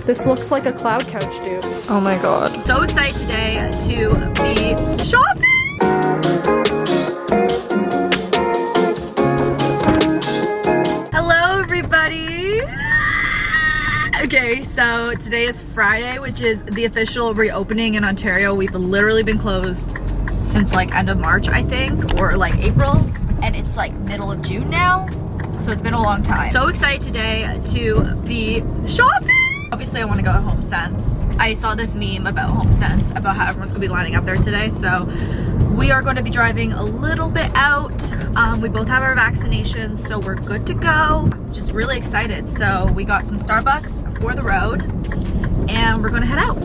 This looks like a cloud couch, dude. Oh my god. So excited today to be shopping! Hello everybody! Okay, so today is Friday, which is the official reopening in Ontario. We've literally been closed since like end of March, I think, or like April, and it's like middle of June now. So it's been a long time. So excited today to be shopping! Obviously I want to go to HomeSense. I saw this meme about HomeSense, about how everyone's gonna be lining up there today. So we are going to be driving a little bit out. We both have our vaccinations, so we're good to go. Just really excited. So we got some Starbucks for the road and we're gonna head out.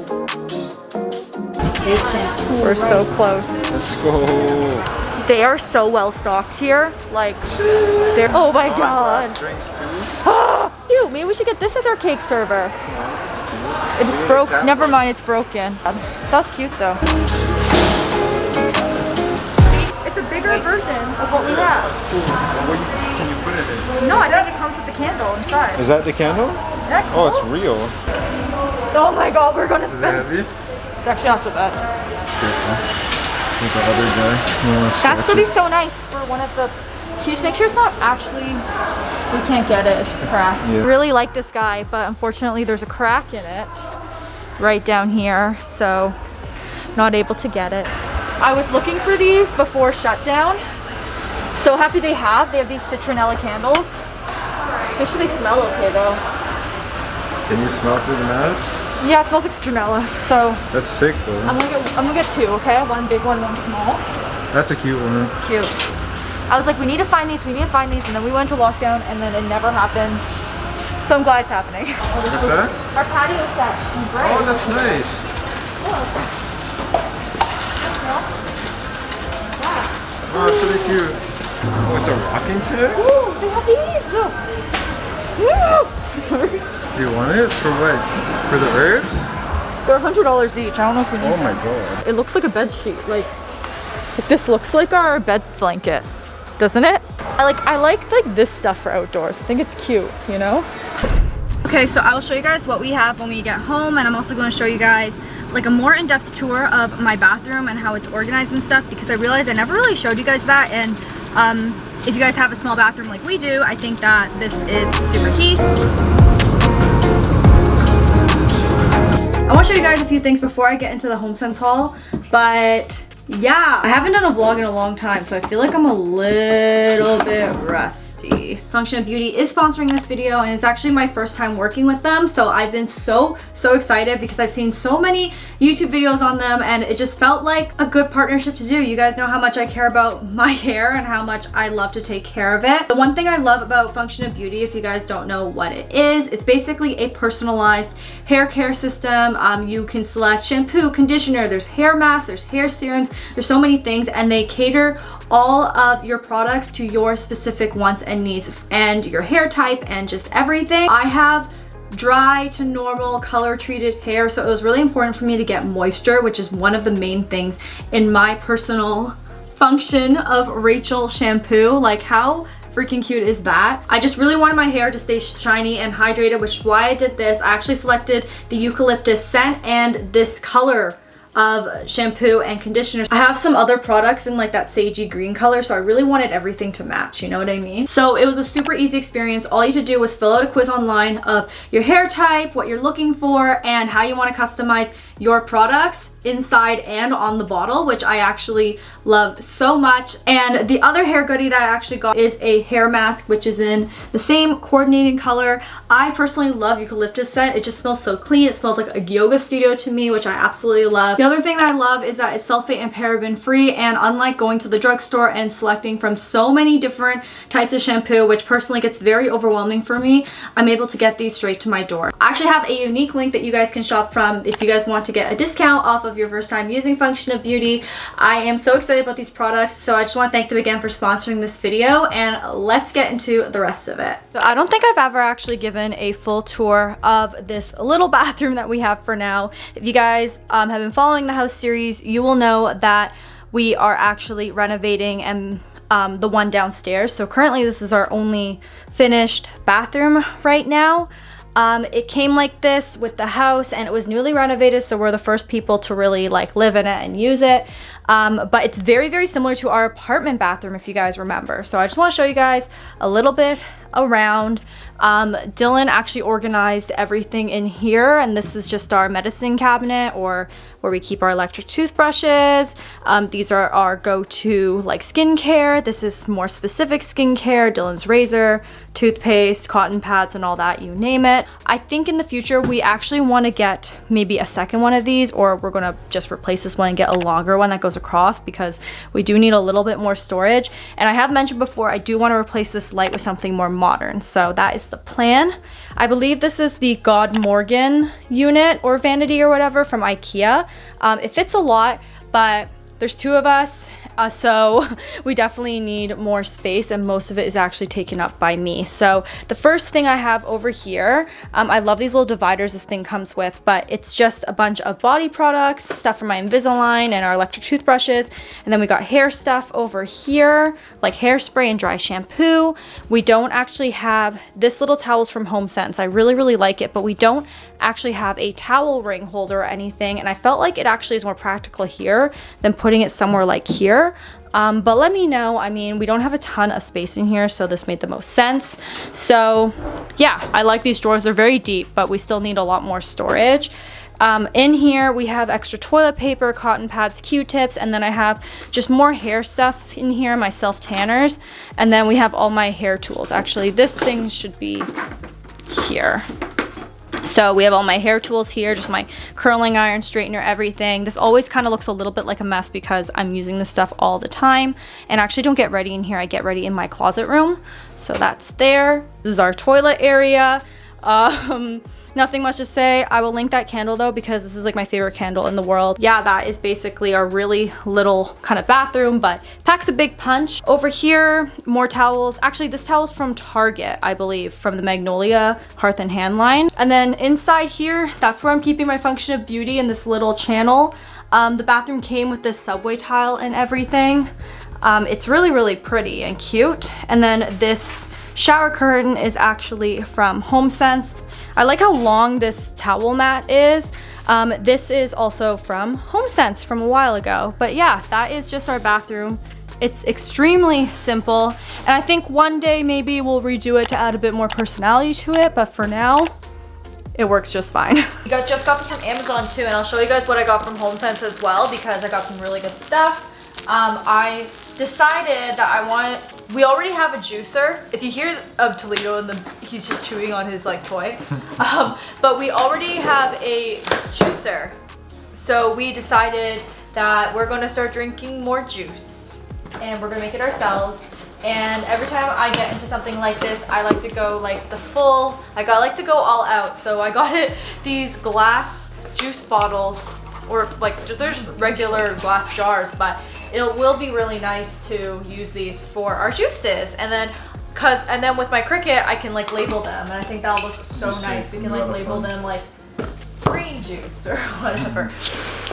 We're so close. Let's go. They are so well stocked here. Like, they're, oh my god. Drinks too. Ew, maybe we should get this as our cake server. If it's broke, never mind, it's broken. That's cute though. It's a bigger version of what we have. Can you put it in? No, I think it comes with the candle inside. Is that the candle? That cool? Oh, it's real. Oh my god, we're gonna spend. Is it heavy? It's actually not so bad. With the other guy. That's gonna be so nice for one of the. Can you just make sure it's not actually. We can't get it, it's cracked. Yeah. Really like this guy, but unfortunately there's a crack in it right down here, so not able to get it. I was looking for these before shutdown. So happy they have these citronella candles. Make sure they smell okay though. Can you smell through the mask? Yeah, it smells like citronella. So That's sick though. I'm gonna get two, okay? One big one, one small. That's a cute one. It's cute. I was like, we need to find these, and then we went to lockdown, and then it never happened. So I'm glad it's happening. Oh, What's that? Our patio set. Great. Oh, that's nice. Oh, it's really cute. Oh, it's a rocking chair? Ooh, they have these. Sorry. Do you want it? For what? For the herbs? They're $100 each. I don't know if we need Oh my them. god. It looks like a bed sheet. Like this looks like our bed blanket, doesn't it? I like this stuff for outdoors. I think it's cute, you know? Okay, so I will show you guys what we have when we get home, and I'm also going to show you guys like a more in-depth tour of my bathroom and how it's organized and stuff, because I realized I never really showed you guys that. And if you guys have a small bathroom like we do, I think that this is super key. I want to show you guys a few things before I get into the HomeSense haul, but yeah, I haven't done a vlog in a long time, so I feel like I'm a little bit rusty. Function of Beauty is sponsoring this video, and it's actually my first time working with them, so I've been so excited because I've seen so many YouTube videos on them, and it just felt like a good partnership to do. You guys know how much I care about my hair and how much I love to take care of it. The one thing I love about Function of Beauty, if you guys don't know what it is, it's basically a personalized hair care system. You can select shampoo, conditioner, there's hair masks, there's hair serums, there's so many things, and they cater all of your products to your specific wants and needs and your hair type and just everything. I have dry to normal color treated hair, so it was really important for me to get moisture, which is one of the main things in my personal function of Rachel shampoo. Like, how freaking cute is that? I just really wanted my hair to stay shiny and hydrated, which is why I did this. I actually selected the eucalyptus scent and this color of shampoo and conditioner. I have some other products in like that sagey green color, so I really wanted everything to match, you know what I mean? So it was a super easy experience. All you had to do was fill out a quiz online of your hair type, what you're looking for, and how you want to customize your products inside and on the bottle, which I actually love so much. And the other hair goodie that I actually got is a hair mask, which is in the same coordinating color. I personally love eucalyptus scent. It just smells so clean. It smells like a yoga studio to me, which I absolutely love. The other thing that I love is that it's sulfate and paraben free, and unlike going to the drugstore and selecting from so many different types of shampoo, which personally gets very overwhelming for me, I'm able to get these straight to my door. I actually have a unique link that you guys can shop from if you guys want to get a discount off of your first time using Function of Beauty. I am so excited about these products, so I just want to thank them again for sponsoring this video, and let's get into the rest of it. So I don't think I've ever actually given a full tour of this little bathroom that we have for now. If you guys have been following the house series, you will know that we are actually renovating and the one downstairs. So currently this is our only finished bathroom right now. It came like this with the house, and it was newly renovated, so we're the first people to really like live in it and use it. But it's very, very similar to our apartment bathroom, if you guys remember. So I just want to show you guys a little bit around. Dylan actually organized everything in here, and this is just our medicine cabinet, or where we keep our electric toothbrushes. These are our go-to like skincare. This is more specific skincare, Dylan's razor, toothpaste, cotton pads, and all that, you name it. I think in the future we actually want to get maybe a second one of these, or we're gonna just replace this one and get a longer one that goes across, because we do need a little bit more storage. And I have mentioned before, I do want to replace this light with something more modern, so that is the plan. I believe this is the God Morgan unit or vanity or whatever from IKEA. It fits a lot, but there's two of us, so we definitely need more space, and most of it is actually taken up by me. So the first thing I have over here, I love these little dividers this thing comes with, but it's just a bunch of body products, stuff from my Invisalign and our electric toothbrushes. And then we got hair stuff over here, like hairspray and dry shampoo. We don't actually have this little towels from HomeSense. I really, really like it, but we don't actually have a towel ring holder or anything, and I felt like it actually is more practical here than putting it somewhere like here. But let me know. I mean, we don't have a ton of space in here, so this made the most sense. So yeah, I like these drawers. They're very deep, but we still need a lot more storage. In here we have extra toilet paper, cotton pads, Q-tips, and then I have just more hair stuff in here, my self tanners, and then we have all my hair tools. Actually, this thing should be here. So we have all my hair tools here, just my curling iron, straightener, everything. This always kind of looks a little bit like a mess because I'm using this stuff all the time, and I actually don't get ready in here. I get ready in my closet room. So that's there. This is our toilet area. Nothing much to say. I will link that candle though, because this is like my favorite candle in the world. Yeah, that is basically our really little kind of bathroom, but packs a big punch. Over here, more towels. Actually, this towel is from Target, I believe, from the Magnolia Hearth and Hand line. And then inside here, that's where I'm keeping my Function of Beauty in this little channel. The bathroom came with this subway tile and everything. It's really, really pretty and cute. And then this shower curtain is actually from HomeSense. I like how long this towel mat is. This is also from HomeSense from a while ago. But yeah, that is just our bathroom. It's extremely simple, and I think one day maybe we'll redo it to add a bit more personality to it, but for now, it works just fine. Just got this from Amazon too, and I'll show you guys what I got from HomeSense as well, because I got some really good stuff. I decided that we already have a juicer. If you hear of Toledo and he's just chewing on his like toy, but we already have a juicer. So we decided that we're gonna start drinking more juice, and we're gonna make it ourselves. And every time I get into something like this, I like to go like I like to go all out. So I got these glass juice bottles, or like there's regular glass jars, but it will be really nice to use these for our juices. And then with my Cricut, I can like label them, and I think that'll look so nice. We can like label them like green juice or whatever.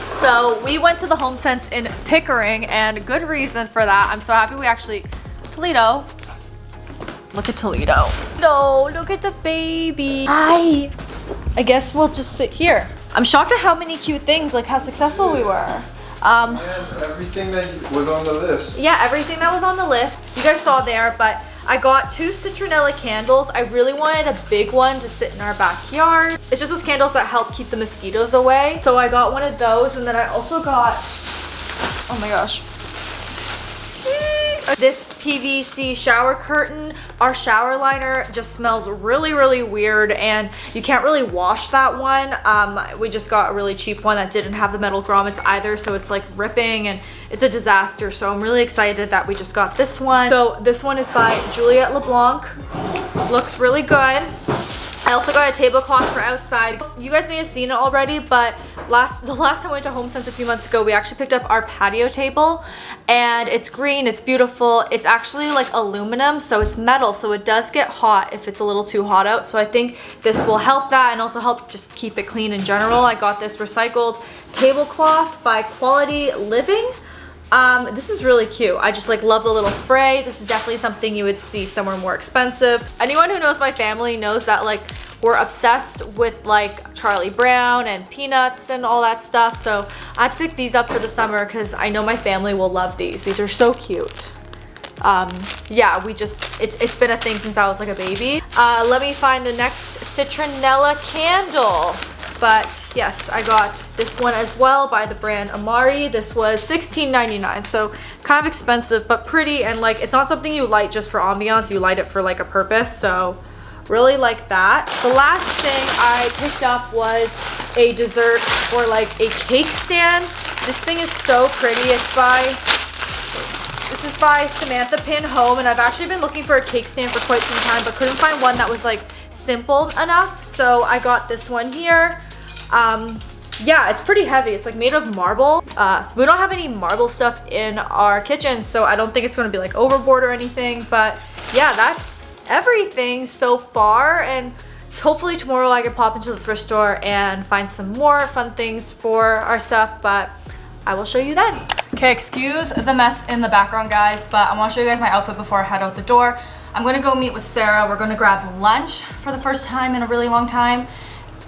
So we went to the HomeSense in Pickering, and good reason for that. I'm so happy we actually, Toledo. Look at Toledo. No, look at the baby. Hi. I guess we'll just sit here. I'm shocked at how many cute things, like how successful we were. And everything that was on the list. Yeah, everything that was on the list. You guys saw there, but I got 2 citronella candles. I really wanted a big one to sit in our backyard. It's just those candles that help keep the mosquitoes away. So I got one of those, and then I also got, oh my gosh, this PVC shower curtain. Our shower liner just smells really, really weird, and you can't really wash that one. We just got a really cheap one that didn't have the metal grommets either, so it's like ripping and it's a disaster. So I'm really excited that we just got this one. So this one is by Juliette LeBlanc. Looks really good. I also got a tablecloth for outside. You guys may have seen it already, but the last time I went to HomeSense a few months ago, we actually picked up our patio table, and it's green, it's beautiful. It's actually like aluminum, so it's metal, so it does get hot if it's a little too hot out. So I think this will help that, and also help just keep it clean in general. I got this recycled tablecloth by Quality Living. This is really cute. I just like love the little fray. This is definitely something you would see somewhere more expensive. Anyone who knows my family knows that like we're obsessed with like Charlie Brown and Peanuts and all that stuff. So I had to pick these up for the summer because I know my family will love these. These are so cute. Yeah, it's been a thing since I was like a baby. Let me find the next citronella candle. But yes, I got this one as well by the brand Amari. This was $16.99, so kind of expensive, but pretty, and like it's not something you light just for ambiance, you light it for like a purpose, so really like that. The last thing I picked up was a dessert or like a cake stand. This thing is so pretty. This is by Samantha Pin Home, and I've actually been looking for a cake stand for quite some time, but couldn't find one that was like simple enough, so I got this one here. Yeah, it's pretty heavy. It's like made of marble. We don't have any marble stuff in our kitchen, so I don't think it's gonna be like overboard or anything, but yeah, that's everything so far, and hopefully tomorrow I can pop into the thrift store and find some more fun things for our stuff, but I will show you then. Okay, excuse the mess in the background, guys, but I want to show you guys my outfit before I head out the door. I'm gonna go meet with Sarah. We're gonna grab lunch for the first time in a really long time,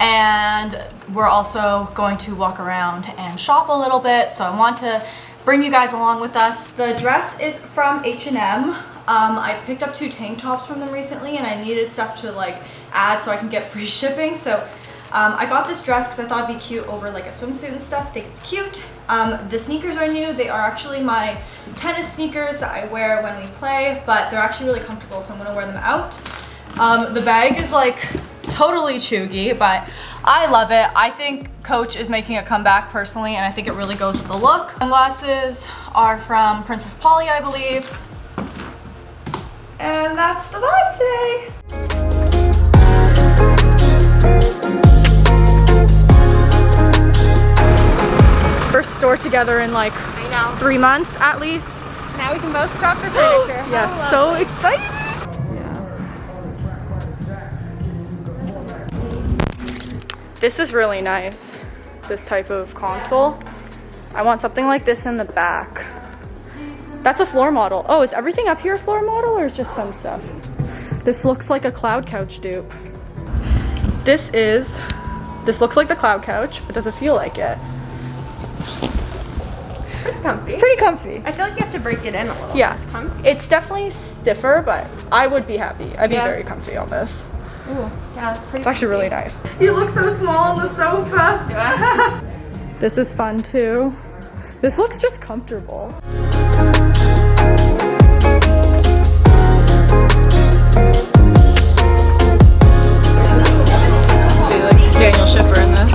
and we're also going to walk around and shop a little bit, so I want to bring you guys along with us. The dress is from H&M. I picked up 2 tank tops from them recently, and I needed stuff to like add so I can get free shipping, so I got this dress because I thought it'd be cute over like a swimsuit and stuff. I think it's cute. The sneakers are new. They are actually my tennis sneakers that I wear when we play, but they're actually really comfortable, so I'm gonna wear them out. The bag is like totally chuggy, but I love it. I think Coach is making a comeback personally, and I think it really goes with the look. Sunglasses are from Princess Polly, I believe. And that's the vibe today. First store together in like 3 months at least. Now we can both shop for furniture. Yeah, so excited. This is really nice, this type of console. I want something like this in the back. That's a floor model. Oh, is everything up here a floor model or is just some stuff? This looks like a cloud couch dupe. This looks like the cloud couch, but does it feel like it? Pretty comfy. Pretty comfy. I feel like you have to break it in a little. Yeah, It's comfy. it's definitely stiffer, but I would be happy. I'd be very comfy on this. Ooh, yeah, it's pretty It's actually really nice. You look so small on the sofa. Do I? This is fun too. This looks just comfortable. Daniel Schiffer in this.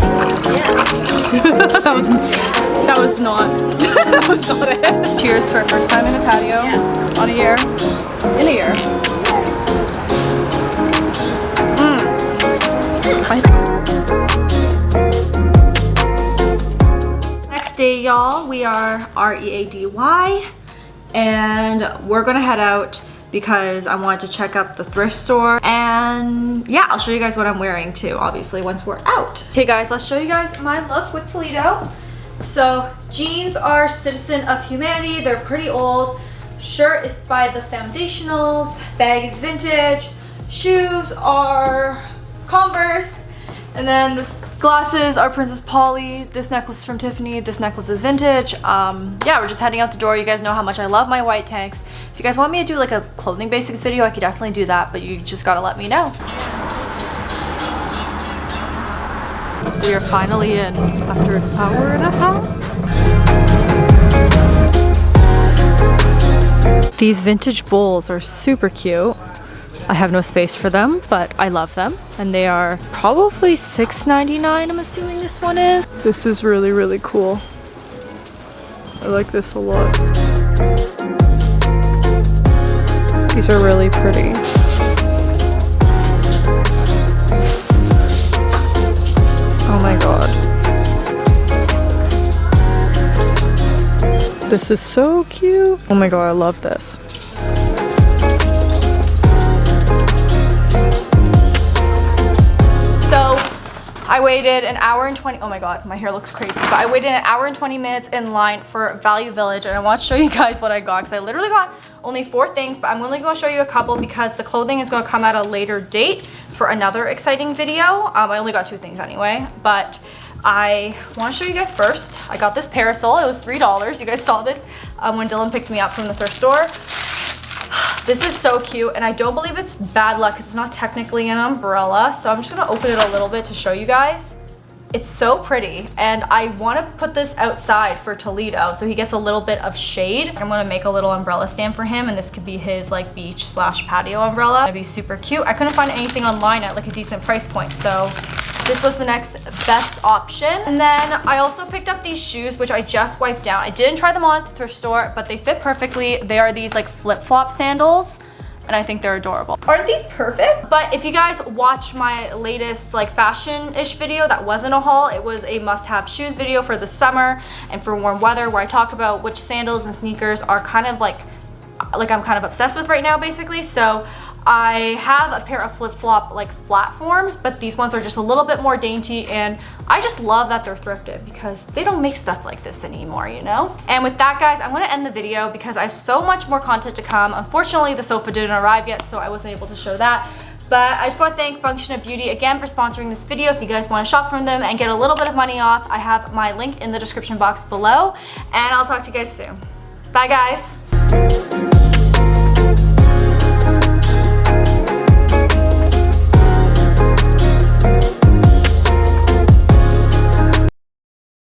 that was not that was not it. Cheers to our first time in a patio on a year. In a year. Next day, y'all, we are READY, and we're gonna head out because I wanted to check up the thrift store, and yeah, I'll show you guys what I'm wearing too, obviously, once we're out. Okay guys, let's show you guys my look with Toledo. So jeans are Citizen of Humanity. They're pretty old. Shirt is by the Foundationals. Bag is vintage. Shoes are Converse. And then the glasses are Princess Polly. This necklace is from Tiffany. This necklace is vintage. Yeah, we're just heading out the door. You guys know how much I love my white tanks. If you guys want me to do like a clothing basics video, I could definitely do that, but you just gotta let me know. We are finally in after an hour and a half. These vintage bowls are super cute. I have no space for them, but I love them. And they are probably $6.99, I'm assuming this one is. This is really, really cool. I like this a lot. These are really pretty. Oh my god. This is so cute. Oh my god, I love this. So I waited an hour and 20, oh my god, my hair looks crazy, but I waited an hour and 20 minutes in line for Value Village, and I want to show you guys what I got, because I literally got only 4 things, but I'm only going to show you a couple because the clothing is going to come at a later date for another exciting video. I only got 2 things anyway, but I want to show you guys first. I got this parasol. It was $3. You guys saw this when Dylan picked me up from the thrift store. This is so cute, and I don't believe it's bad luck because it's not technically an umbrella. So I'm just gonna open it a little bit to show you guys. It's so pretty, and I want to put this outside for Toledo so he gets a little bit of shade. I'm gonna make a little umbrella stand for him, and this could be his like beach / patio umbrella. It'd be super cute. I couldn't find anything online at like a decent price point, so this was the next best option. And then I also picked up these shoes, which I just wiped down. I didn't try them on at the thrift store, but they fit perfectly. They are these like flip-flop sandals, and I think they're adorable. Aren't these perfect? But if you guys watched my latest like fashion-ish video, that wasn't a haul. It was a must-have shoes video for the summer and for warm weather, where I talk about which sandals and sneakers are kind of like I'm kind of obsessed with right now, basically. So I have a pair of flip-flop like platforms, but these ones are just a little bit more dainty, and I just love that they're thrifted because they don't make stuff like this anymore, you know? And with that, guys, I'm gonna end the video because I have so much more content to come. Unfortunately, the sofa didn't arrive yet, so I wasn't able to show that. But I just want to thank Function of Beauty again for sponsoring this video. If you guys want to shop from them and get a little bit of money off, I have my link in the description box below, and I'll talk to you guys soon. Bye, guys.